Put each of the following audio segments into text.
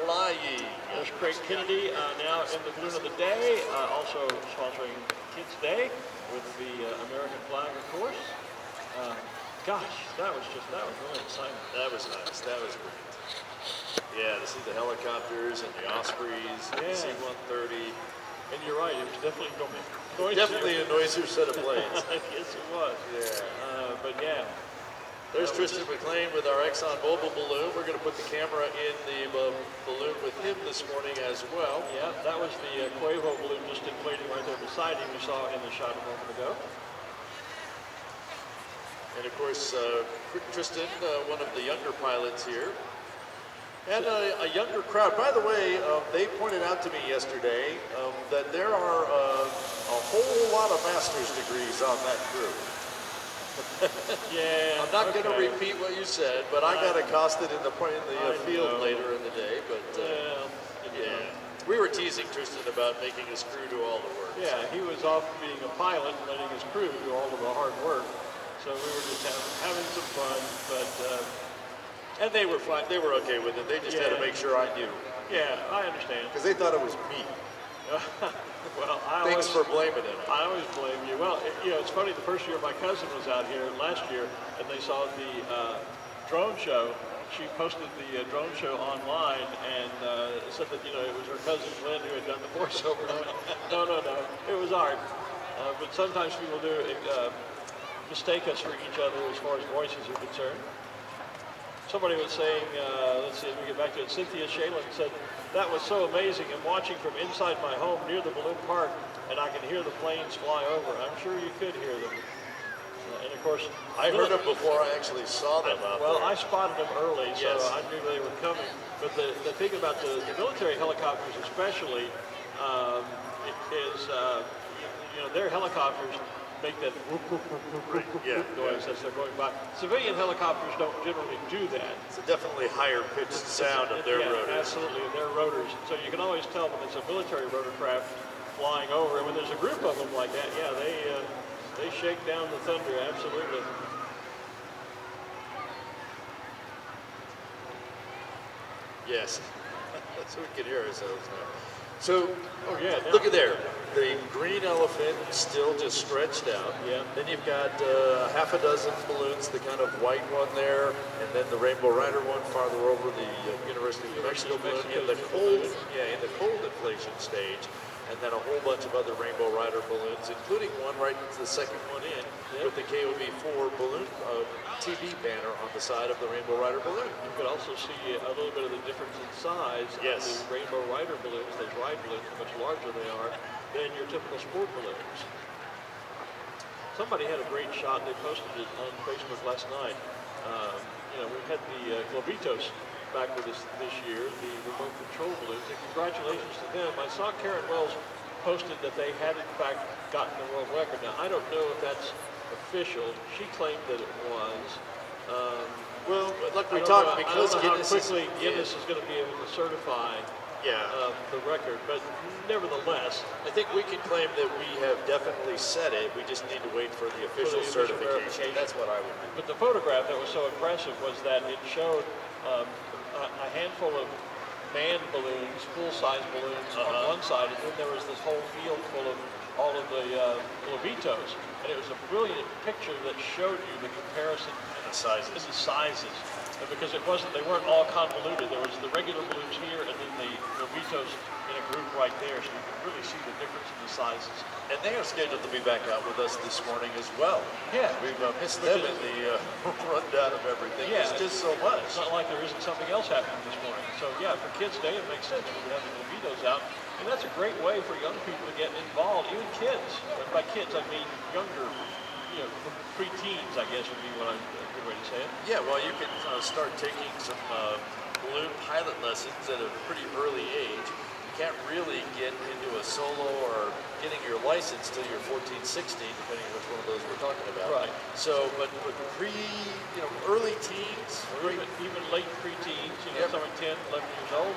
flying. There's Craig Kennedy now in the balloon of the day, also sponsoring Kids Day with the American flag, of course. Gosh, that was really exciting. That was nice. That was great. Yeah, to see the helicopters and the Ospreys, and the C-130. And you're right, it was definitely noisier. Definitely a noisier set of planes. Yes, it was. Yeah. But yeah. There's Tristan McLean with our Exxon Mobil balloon. We're going to put the camera in the balloon with him this morning as well. Yeah, that was the Quavo balloon just inflating right there beside him. You saw in the shot a moment ago. And of course, Tristan, one of the younger pilots here. And a younger crowd. By the way, they pointed out to me yesterday that there are a whole lot of master's degrees on that crew. Yeah. I'm not going to repeat what you said, but I got accosted in the field later in the day. But yeah, we were teasing Tristan about making his crew do all the work. Yeah, he was off being a pilot and letting his crew do all of the hard work. So we were just having some fun, but and they were fine. They were okay with it. They just had to make sure I knew. Yeah, I understand. Because they thought it was me. Well, thanks for blaming him. I always blame you. Well, it's funny. The first year my cousin was out here last year, and they saw the drone show. She posted the drone show online and said that it was her cousin Glenn who had done the voiceover. No, it was art. But sometimes people do mistake us for each other as far as voices are concerned. Somebody was saying, let's see, as we get back to it, Cynthia Shalin said, that was so amazing. I'm watching from inside my home near the balloon park, and I can hear the planes fly over. I'm sure you could hear them. And of course, I heard them before I actually saw them out there. I spotted them early, so I knew they were coming. But the thing about the military helicopters especially is, their helicopters make that noise as they're going by. Civilian helicopters don't generally do that. It's a definitely higher pitched sound of their rotors. Absolutely, their rotors. So you can always tell when it's a military rotorcraft flying over, and when there's a group of them like that, they shake down the thunder, absolutely. Yes, so we can hear ourselves now. So, look at there. The green elephant still just stretched out. Yeah. Then you've got half a dozen balloons, the kind of white one there, and then the Rainbow Rider one farther over, the University of New Mexico balloon in the cold inflation stage, and then a whole bunch of other Rainbow Rider balloons, including one right into the second one in with the KOB-4 balloon TV banner on the side of the Rainbow Rider balloon. You could also see a little bit of the difference in size of the Rainbow Rider balloons. Those ride balloons, how much larger they are than your typical sport balloons. Somebody had a great shot. They posted it on Facebook last night. We had the Globitos back with us this year, the remote control balloons, and congratulations to them. I saw Karen Wells posted that they had in fact gotten the world record. Now, I don't know if that's official. She claimed that it was. Well, look, we talked because Guinness is going to be able to certify the record, but nevertheless, I think we can claim that we have definitely set it. We just need to wait for the official certification. That's what I would do. But the photograph that was so impressive was that it showed a handful of manned balloons, full-size balloons on one side, and then there was this whole field full of all of the Globitos. And it was a brilliant picture that showed you the comparison in the sizes. Because they weren't all convoluted. There was the regular balloons here, and then the Globitos in a group right there, so you can really see the difference in the sizes. And they are scheduled to be back out with us this morning as well. Yeah. We've missed them in the rundown of everything. Yeah. It's just so much. It's not like there isn't something else happening this morning. So yeah, for Kids Day, it makes sense. We have the Globitos out. And that's a great way for young people to get involved, even kids. And by kids, I mean younger, pre-teens, I guess would be what I'm a good way to say it. Yeah, well, you can start taking some balloon pilot lessons at a pretty early age. You can't really get into a solo or getting your license till you're 14, 16, depending on which one of those we're talking about. Right. So, but early teens, or even late pre-teens, someone 10, 11 years old,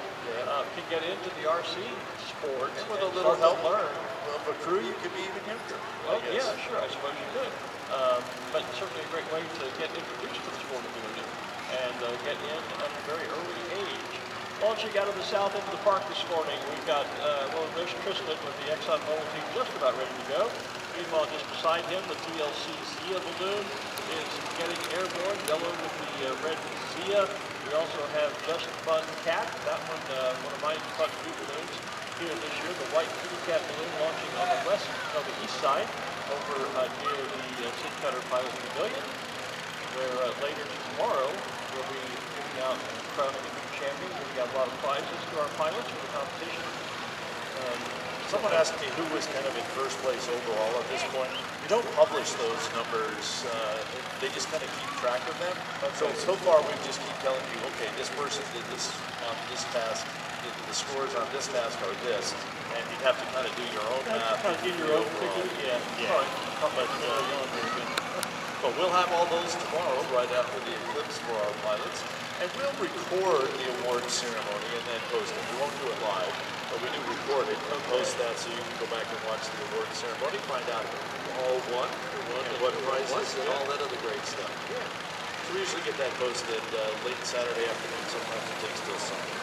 can get into the RC sport. And with a little help of a crew, you could be even younger. Well, yeah, sure, I suppose you could. But certainly a great way to get introduced to the sport of ballooning and get in at a very early age. Launching out of the south end of the park this morning, we've got, well, there's Tristan with the ExxonMobil team just about ready to go. Meanwhile, just beside him, the TLC Zia balloon is getting airborne, yellow with the red Zia. We also have Just Fun Cat, that one of my fun new balloons here this year. The white kitty cat balloon launching on the east side over near the Sid Cutter Pilot Pavilion, where later tomorrow we'll be giving out and crowning a new champion. We've got a lot of prizes to our pilots for the competition. Someone asked me who was kind of in first place overall at this point. We don't publish those numbers. They just kind of keep track of them. So far we just keep telling you, okay, this person did this on this task, the scores on this task are this, and you have to kind of do your own math. Kind of do your own figure, yeah. All right. But we'll have all those tomorrow, right after the eclipse for our pilots. And we'll record the awards ceremony and then post it. We won't do it live, but we do record it and post that so you can go back and watch the awards ceremony, find out who all won, what prizes, and all that other great stuff. Yeah. So we usually get that posted late Saturday afternoon, sometimes it takes till Sunday.